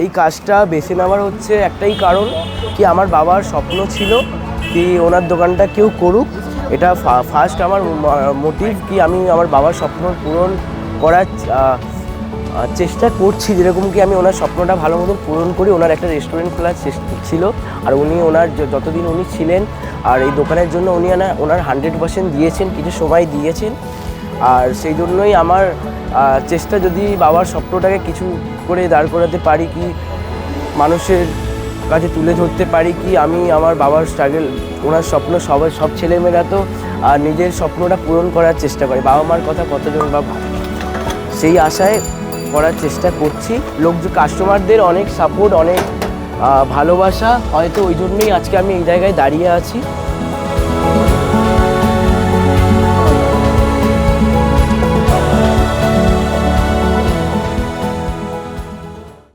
এই কাজটা বেছে নেওয়ার হচ্ছে একটাই কারণ কি আমার বাবার স্বপ্ন ছিল কি ওনার দোকানটা কেউ করুক। এটা ফার্স্ট আমার মোটিভ কি আমি আমার বাবার স্বপ্ন পূরণ করার চেষ্টা করছি, যেরকম কি আমি ওনার স্বপ্নটা ভালো মতন পূরণ করি। ওনার একটা রেস্টুরেন্ট খোলার চেষ্টা ছিল, আর উনি ওনার যতদিন উনি ছিলেন আর এই দোকানের জন্য উনি ওনার 100% দিয়েছেন, কিছু সময় দিয়েছেন। আর সেই জন্যই আমার চেষ্টা, যদি বাবার স্বপ্নটাকে কিছু করে দাঁড় করাতে পারি, কি মানুষের কাছে তুলে ধরতে পারি, কি আমি আমার বাবার স্ট্রাগল, ওনার স্বপ্ন সব ছেলেমেয়েরা তো নিজের স্বপ্নটা পূরণ করার চেষ্টা করে, বাবা মার কথা কতজন বা ভাবে, সেই আশায় করার চেষ্টা করছি। কাস্টমারদের অনেক সাপোর্ট, অনেক ভালোবাসা, হয়তো ওই জন্যই আজকে আমি এই জায়গায় দাঁড়িয়ে আছি।